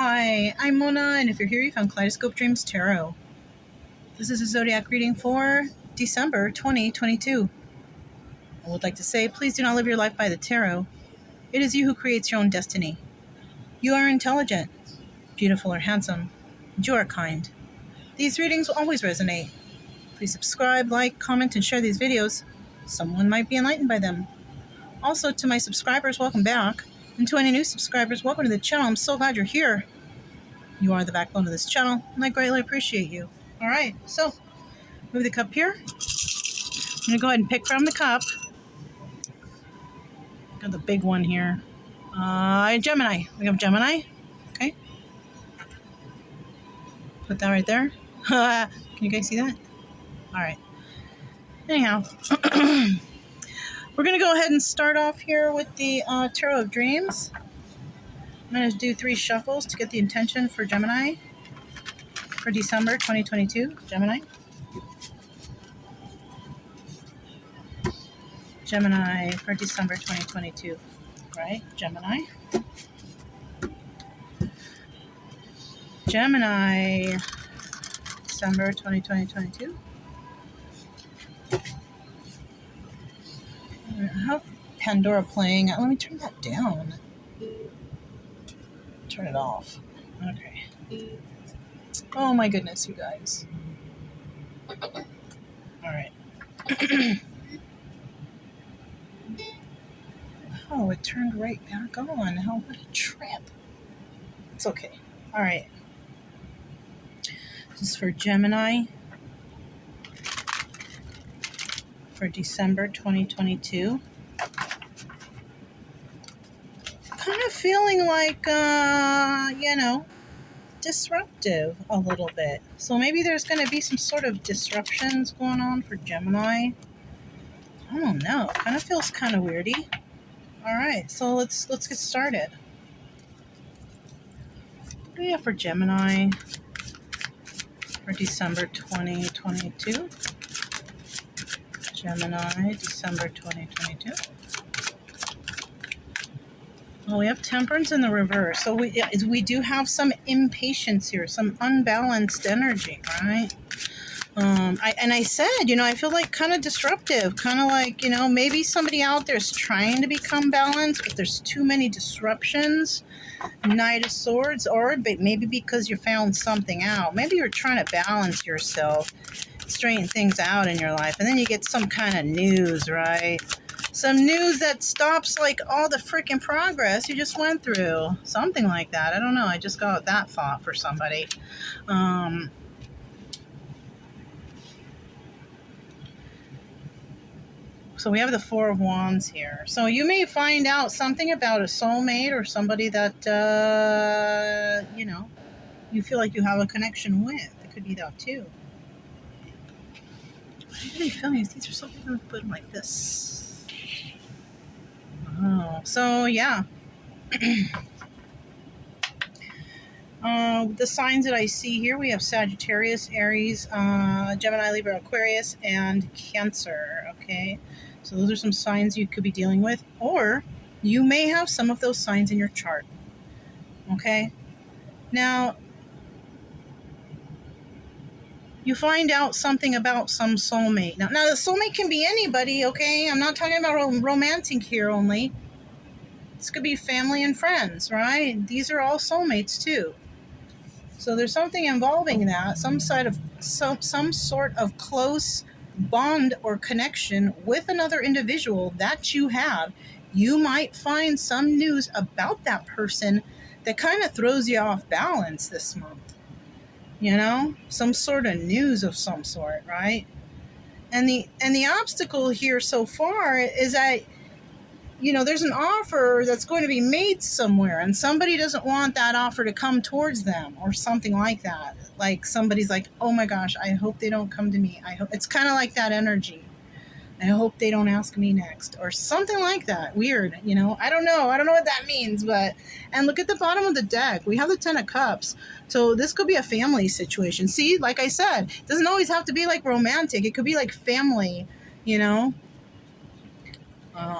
Hi, I'm Mona, and if you're here, you found Kaleidoscope Dreams Tarot. This is a zodiac reading for December 2022. I would like to say, please do not live your life by the tarot. It is you who creates your own destiny. You are intelligent, beautiful, or handsome, and you are kind. These readings will always resonate. Please subscribe, like, comment, and share these videos. Someone might be enlightened by them. Also, to my subscribers, welcome back. And to any new subscribers, welcome to the channel. I'm so glad you're here. You are the backbone of this channel, and I greatly appreciate you. All right, so move the cup here. I'm going to go ahead and pick from the cup. Got the big one here. Gemini. We have Gemini. Okay. Put that right there. Can you guys see that? All right. Anyhow, we're going to go ahead and start off here with the Tarot of Dreams. I'm going to do 3 shuffles to get the intention for Gemini for December 2022. Gemini. Gemini for December 2022. Right? Gemini. Gemini, December 2022. I have Pandora playing. Let me turn that down. Turn it off. Okay. Oh my goodness, you guys. All right. Oh, it turned right back on. How what a trip. It's okay. All right. This is for Gemini for December 2022. Kind of feeling like, disruptive a little bit. So maybe there's going to be some sort of disruptions going on for Gemini. I don't know. Kind of feels kind of weirdy. All right, so let's get started. What do we have for Gemini for December 2022? Gemini, December 2022. Well, we have Temperance in the reverse. So we do have some impatience here, some unbalanced energy, right? I said, I feel like kind of disruptive, kind of like, maybe somebody out there is trying to become balanced, but there's too many disruptions. Knight of Swords, or maybe because you found something out. Maybe you're trying to balance yourself, straighten things out in your life, and then you get some kind of news, right? Some news that stops like all the freaking progress you just went through. Something like that. I don't know. I just got that thought for somebody. So we have the Four of Wands here. So you may find out something about a soulmate or somebody that, you feel like you have a connection with. It could be that too. What are you feeling? These are something I'm put like this. Oh, so yeah. The signs that I see here, we have Sagittarius, Aries, Gemini, Libra, Aquarius, and Cancer. Okay. So those are some signs you could be dealing with, or you may have some of those signs in your chart. Okay. Now, you find out something about some soulmate. Now the soulmate can be anybody, okay? I'm not talking about romantic here only. This could be family and friends, right? These are all soulmates too. So there's something involving that, some sort of close bond or connection with another individual that you have. You might find some news about that person that kind of throws you off balance this month. Some sort of news of some sort, right? And the obstacle here so far is that, there's an offer that's going to be made somewhere, and somebody doesn't want that offer to come towards them or something like that. Like somebody's like, oh my gosh, I hope they don't come to me. I hope it's kind of like that energy. I hope they don't ask me next or something like that. Weird, I don't know what that means, and look at the bottom of the deck. We have the 10 of Cups. So this could be a family situation. See, like I said, it doesn't always have to be like romantic. It could be like family,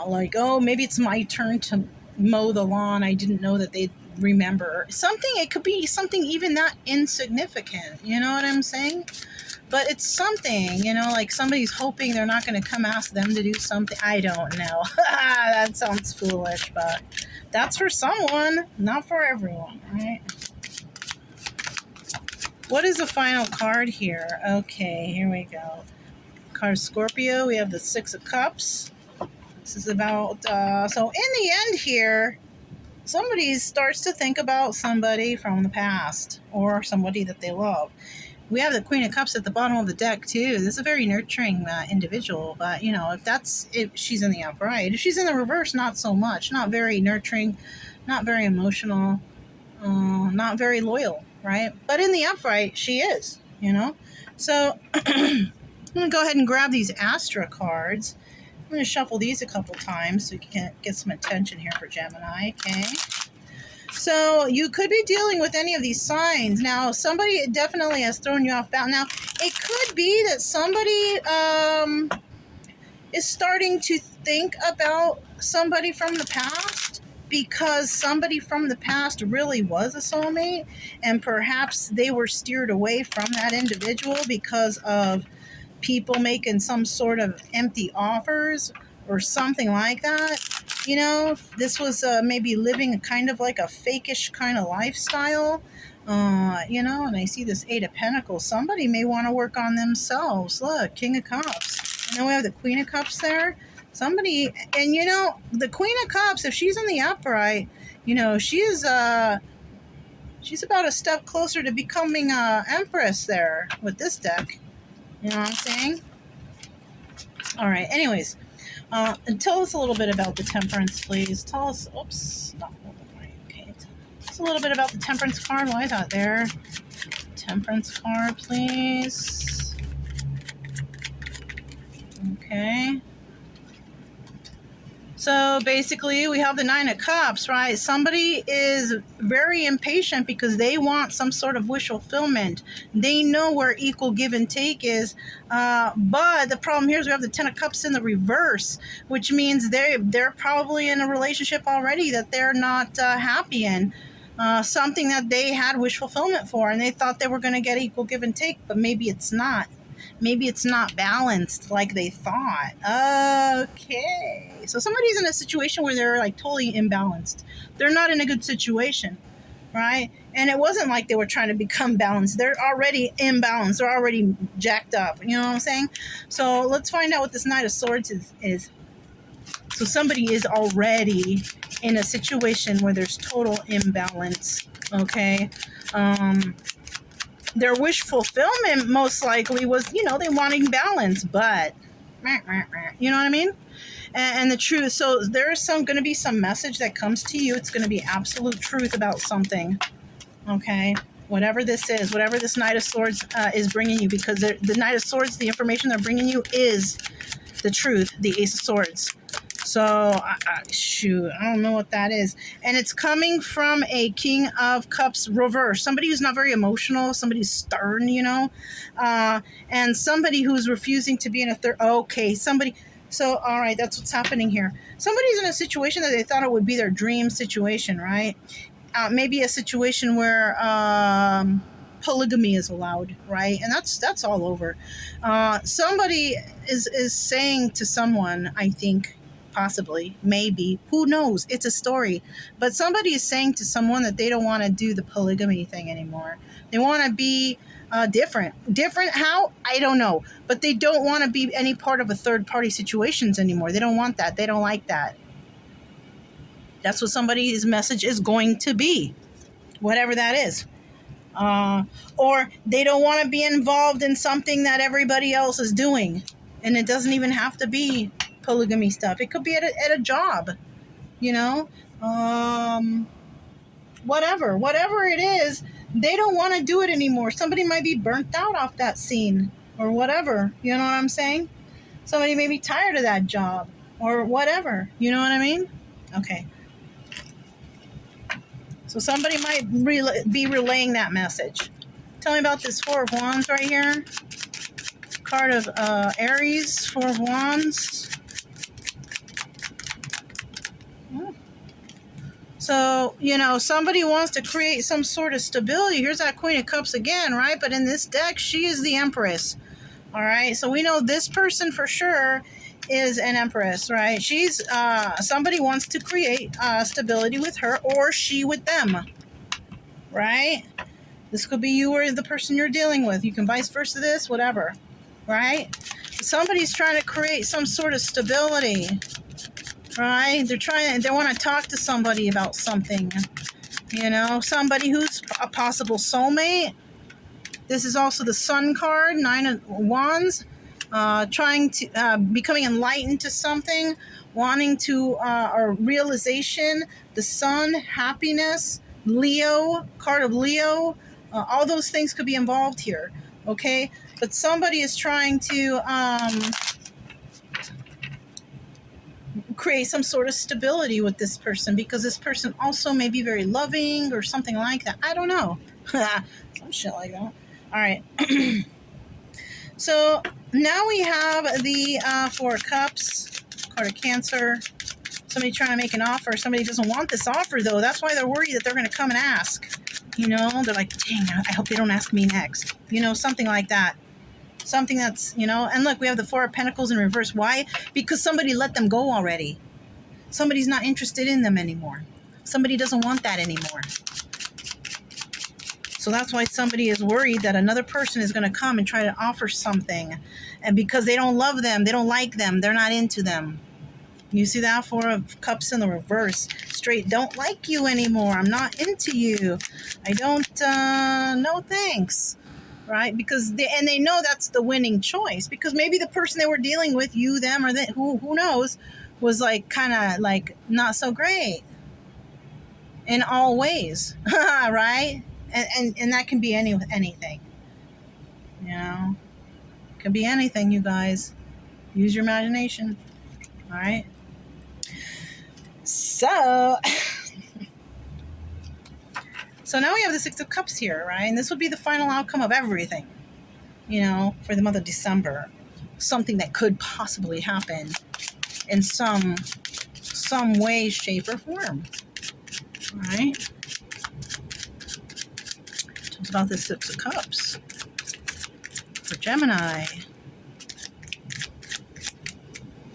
like, oh, maybe it's my turn to mow the lawn. I didn't know that remember. Something, it could be something even that insignificant. You know what I'm saying? But it's something, like somebody's hoping they're not going to come ask them to do something. I don't know. That sounds foolish, but that's for someone, not for everyone, right? What is the final card here? Okay, here we go. Card Scorpio. We have the Six of Cups. This is about, so in the end here, somebody starts to think about somebody from the past or somebody that they love. We have the Queen of Cups at the bottom of the deck too. This is a very nurturing individual, but if she's in the upright. If she's in the reverse, not so much. Not very nurturing, not very emotional, not very loyal, right? But in the upright, she is. So I'm gonna go ahead and grab these Astra cards. I'm gonna shuffle these a couple times so you can get some attention here for Gemini. Okay. So you could be dealing with any of these signs. Now, somebody definitely has thrown you off balance. Now, it could be that somebody is starting to think about somebody from the past because somebody from the past really was a soulmate, and perhaps they were steered away from that individual because of people making some sort of empty offers or something like that. This was maybe living kind of like a fakish kind of lifestyle, and I see this Eight of Pentacles. Somebody may want to work on themselves. Look, King of Cups. And then we have the Queen of Cups there. Somebody, and the Queen of Cups, if she's in the upright, she's about a step closer to becoming Empress there with this deck. You know what I'm saying? All right, anyways. And tell us a little bit about the Temperance, please. Tell us, oops, not holding right. Okay. Tell us a little bit about the Temperance card. Why is that there? Temperance card, please. Okay. So basically, we have the Nine of Cups, right? Somebody is very impatient because they want some sort of wish fulfillment. They know where equal give and take is. But the problem here is we have the Ten of Cups in the reverse, which means they're probably in a relationship already that they're not happy in. Something that they had wish fulfillment for, and they thought they were going to get equal give and take, but maybe it's not. Maybe it's not balanced like they thought. Okay. So somebody's in a situation where they're like totally imbalanced. They're not in a good situation, right? And it wasn't like they were trying to become balanced. They're already imbalanced. They're already jacked up. You know what I'm saying? So let's find out what this Knight of Swords is. So somebody is already in a situation where there's total imbalance. Okay. Their wish fulfillment most likely was, they wanting balance, but you know what I mean? And the truth. So there's going to be some message that comes to you. It's going to be absolute truth about something. Okay. Whatever this is, whatever this Knight of Swords is bringing you, because the Knight of Swords, the information they're bringing you is the truth, the Ace of Swords. So, shoot, I don't know what that is. And it's coming from a King of Cups reverse. Somebody who's not very emotional, somebody stern, and somebody who's refusing to be in a third. Okay, somebody. So, all right, that's what's happening here. Somebody's in a situation that they thought it would be their dream situation, right? Maybe a situation where polygamy is allowed, right? And that's all over. Somebody is saying to someone, I think, possibly, maybe, who knows? It's a story. But somebody is saying to someone that they don't want to do the polygamy thing anymore. They want to be different. Different how? I don't know. But they don't want to be any part of a third-party situations anymore. They don't want that. They don't like that. That's what somebody's message is going to be, whatever that is. Or they don't want to be involved in something that everybody else is doing. And it doesn't even have to be polygamy stuff. It could be at a job, whatever it is, they don't want to do it anymore. Somebody might be burnt out off that scene or whatever. You know what I'm saying? Somebody may be tired of that job or whatever. You know what I mean? Okay. So somebody might be relaying that message. Tell me about this Four of Wands right here. Card of Aries, Four of Wands. So, somebody wants to create some sort of stability. Here's that Queen of Cups again, right? But in this deck, she is the Empress. All right. So we know this person for sure is an Empress, right? She's somebody wants to create stability with her, or she with them, right? This could be you or the person you're dealing with. You can vice versa this, whatever, right? Somebody's trying to create some sort of stability, right? They want to talk to somebody about something, somebody who's a possible soulmate. This is also the Sun card, 9 of Wands, trying to, becoming enlightened to something, wanting to, or realization, the Sun, happiness, Leo, card of Leo, all those things could be involved here, okay? But somebody is trying to create some sort of stability with this person, because this person also may be very loving or something like that. I don't know. Some shit like that. All right. So now we have the Four of Cups, card of Cancer. Somebody trying to make an offer. Somebody doesn't want this offer, though. That's why they're worried that they're going to come and ask. They're like, dang, I hope they don't ask me next. Something like that. Something that's, and look, we have the Four of Pentacles in reverse. Why? Because somebody let them go already. Somebody's not interested in them anymore. Somebody doesn't want that anymore. So that's why somebody is worried that another person is going to come and try to offer something. And because they don't love them, they don't like them, they're not into them. You see that? Four of Cups in the reverse. Straight, don't like you anymore. I'm not into you. I don't, no thanks. Right? Because they know that's the winning choice. Because maybe the person they were dealing with, you, them, or who knows, was like kind of like not so great in all ways. Right? And that can be anything. It can be anything, you guys. Use your imagination. All right? So now we have the Six of Cups here, right? And this would be the final outcome of everything, for the month of December. Something that could possibly happen in some way, shape, or form. All right? Talks about the Six of Cups for Gemini.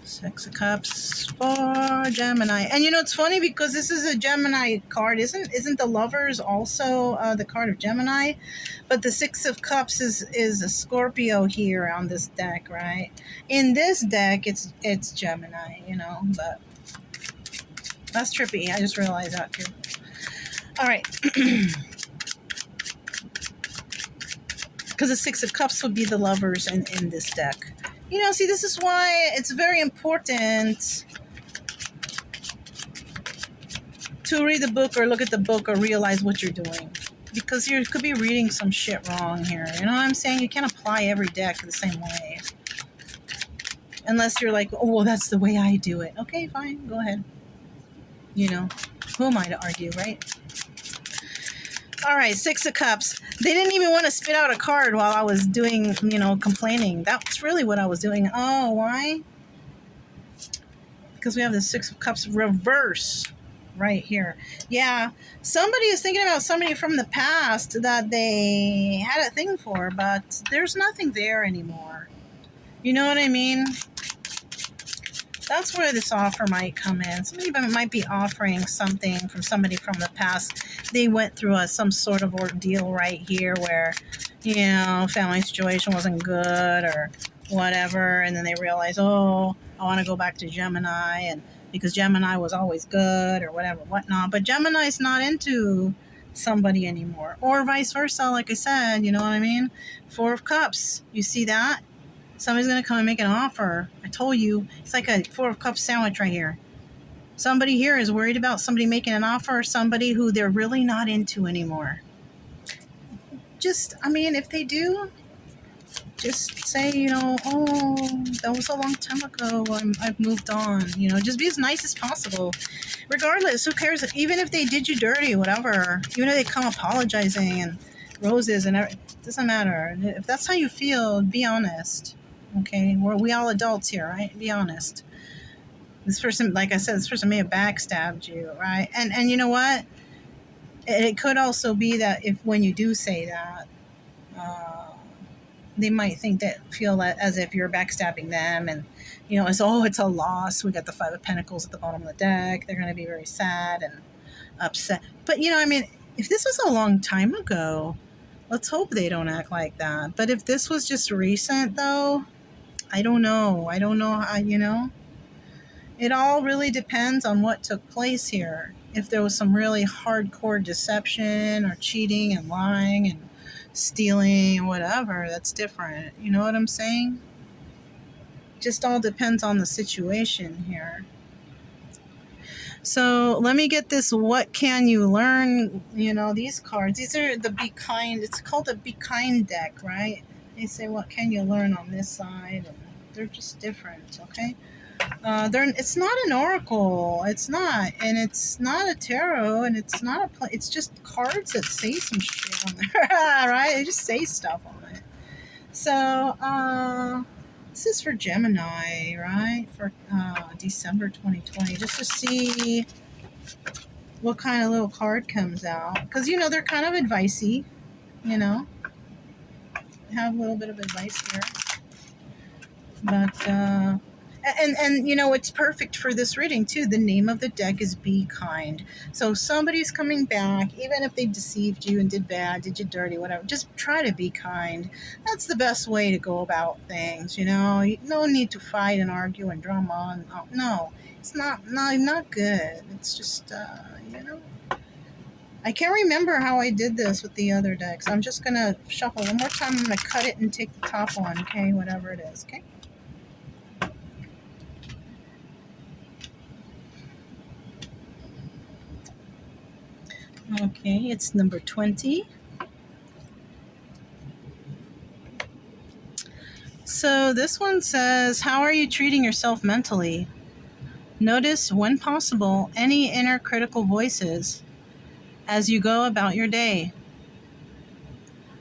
Six of Cups for Gemini. And it's funny because this is a Gemini card. Isn't the Lovers also the card of Gemini? But the Six of Cups is a Scorpio here on this deck, right? In this deck, it's Gemini, but that's trippy. I just realized that too. All right. Because the Six of Cups would be the Lovers in this deck. See, this is why it's very important to read the book or look at the book or realize what you're doing. Because you could be reading some shit wrong here. You know what I'm saying? You can't apply every deck the same way. Unless you're like, oh, well, that's the way I do it. Okay, fine. Go ahead. Who am I to argue, right? All right, Six of Cups. They didn't even want to spit out a card while I was doing, complaining. That's really what I was doing. Oh, why? Because we have the Six of Cups reverse right here. Yeah, somebody is thinking about somebody from the past that they had a thing for, but there's nothing there anymore. You know what I mean? That's where this offer might come in. Somebody might be offering something from somebody from the past. They went through some sort of ordeal right here where, family situation wasn't good or whatever. And then they realized, oh, I want to go back to Gemini. And because Gemini was always good or whatever, whatnot. But Gemini's not into somebody anymore. Or vice versa, like I said, you know what I mean? Four of Cups. You see that? Somebody's going to come and make an offer. I told you, it's like a Four of Cups sandwich right here. Somebody here is worried about somebody making an offer, somebody who they're really not into anymore. If they do, just say, oh, that was a long time ago. I've moved on. Just be as nice as possible. Regardless, who cares? Even if they did you dirty, whatever. Even if they come apologizing and roses and everything, it doesn't matter. If that's how you feel, be honest. Okay, we all adults here, right? Be honest. This person, like I said, this person may have backstabbed you, right? And you know what? It could also be that if when you do say that, uh, they might feel that as if you're backstabbing them, and it's it's a loss. We got the Five of Pentacles at the bottom of the deck. They're going to be very sad and upset. But I mean, if this was a long time ago, let's hope they don't act like that. But if this was just recent, though, I don't know. I don't know how. It all really depends on what took place here. If there was some really hardcore deception or cheating and lying and stealing and whatever, that's different. You know what I'm saying? Just all depends on the situation here. So let me get this. What can you learn? These cards. These are the Be Kind. It's called the Be Kind deck, right? They say, what can you learn on this side? And they're just different, okay? It's not an oracle. It's not. And it's not a tarot. And it's not it's just cards that say some shit on there, right? They just say stuff on it. So, this is for Gemini, right? For December 2020. Just to see what kind of little card comes out. Because, they're kind of advicey, Have a little bit of advice here. But, and it's perfect for this reading, too. The name of the deck is Be Kind. So somebody's coming back, even if they deceived you and did bad, did you dirty, whatever. Just try to be kind. That's the best way to go about things, No need to fight and argue and drama. No, it's not good. It's just, I can't remember how I did this with the other decks. I'm just going to shuffle one more time. I'm going to cut it and take the top one, okay? Whatever it is, okay? Okay, it's number 20. So this one says, how are you treating yourself mentally? Notice, when possible, any inner critical voices as you go about your day.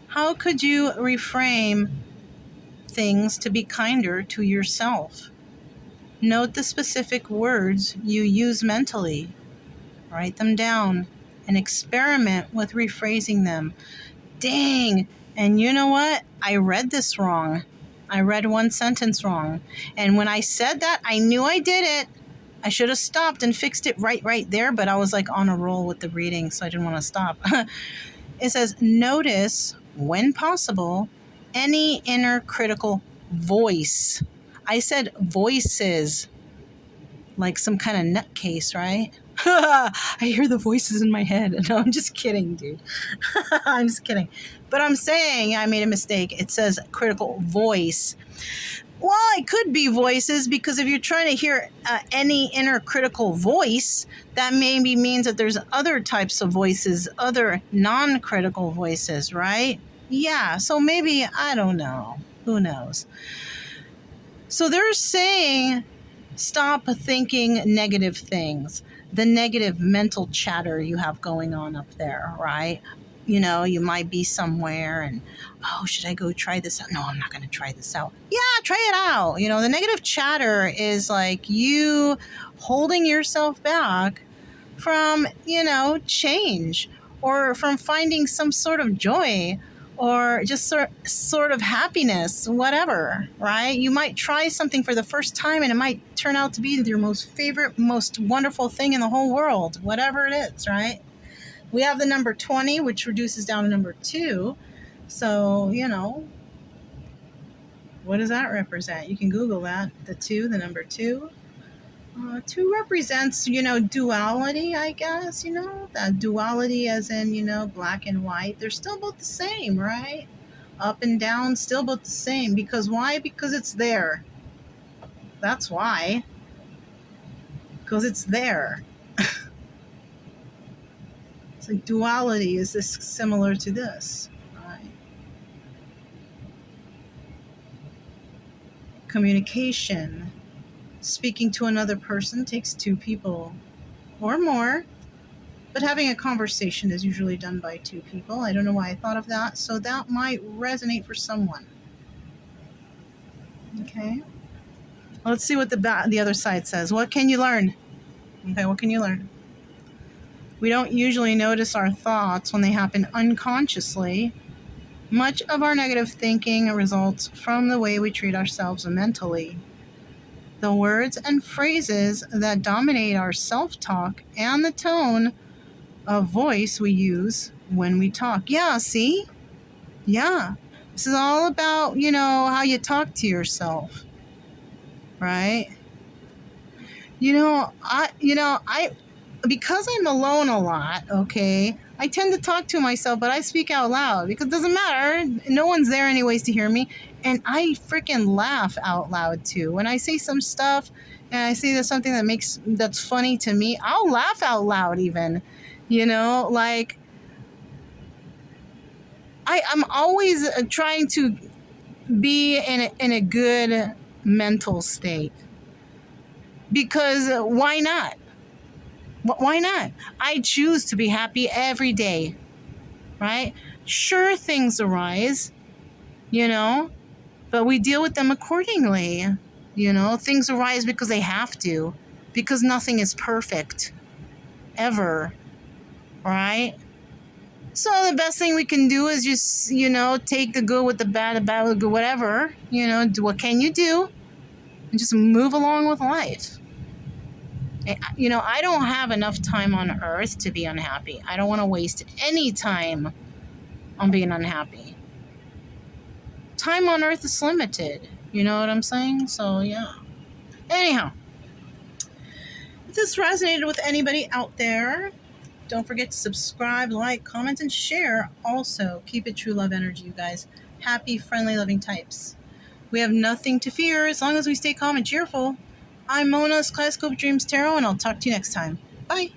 How could you reframe things to be kinder to yourself? Note the specific words you use mentally. Write them down and experiment with rephrasing them. Dang! And you know what? I read this wrong. I read one sentence wrong. And when I said that, I knew I did it. I should have stopped and fixed it right there, but I was like on a roll with the reading, so I didn't want to stop. It says, notice, when possible, any inner critical voice. I said voices, like some kind of nutcase, right? I hear the voices in my head. No, I'm just kidding, dude. I'm just kidding. But I'm saying I made a mistake. It says critical voice. Well, it could be voices, because if you're trying to hear any inner critical voice, that maybe means that there's other types of voices, other non-critical voices, right? Yeah, so maybe, I don't know. Who knows? So they're saying, stop thinking negative things, the negative mental chatter you have going on up there, right? You might be somewhere and, should I go try this out? No, I'm not going to try this out. Yeah, try it out. The negative chatter is like you holding yourself back from, change, or from finding some sort of joy, or just sort of happiness, whatever, right? You might try something for the first time and it might turn out to be your most favorite, most wonderful thing in the whole world, whatever it is, right? We have the number 20, which reduces down to number 2. So, what does that represent? You can Google that. The 2, the number 2. 2 represents, duality, I guess, that duality as in, black and white. They're still both the same, right? Up and down, still both the same. Because why? Because it's there. That's why. Because it's there. It's like duality is this similar to this, right? Communication. Speaking to another person takes 2 people or more, but having a conversation is usually done by 2 people. I don't know why I thought of that, so that might resonate for someone. Okay. Let's see what the other side says. What can you learn? Okay, what can you learn? We don't usually notice our thoughts when they happen unconsciously. Much of our negative thinking results from the way we treat ourselves mentally. The words and phrases that dominate our self-talk and the tone of voice we use when we talk. Yeah, see? Yeah. This is all about, how you talk to yourself, right? I because I'm alone a lot, okay, I tend to talk to myself, but I speak out loud because it doesn't matter. No one's there anyways to hear me. And I freaking laugh out loud too. When I say some stuff and I say there's something that's funny to me, I'll laugh out loud even. Like I'm always trying to be in a good mental state because why not? Why not? I choose to be happy every day, right? Sure, things arise, but we deal with them accordingly. Things arise because they have to, because nothing is perfect, ever, right? So the best thing we can do is just, take the good with the bad, the bad with the good, whatever, what can you do? And just move along with life. I don't have enough time on earth to be unhappy. I don't want to waste any time on being unhappy. Time on earth is limited. You know what I'm saying? So, yeah. Anyhow, if this resonated with anybody out there, don't forget to subscribe, like, comment, and share. Also, keep it true love energy, you guys. Happy, friendly, loving types. We have nothing to fear as long as we stay calm and cheerful. I'm Mona's Kaleidoscope Dreams Tarot, and I'll talk to you next time. Bye.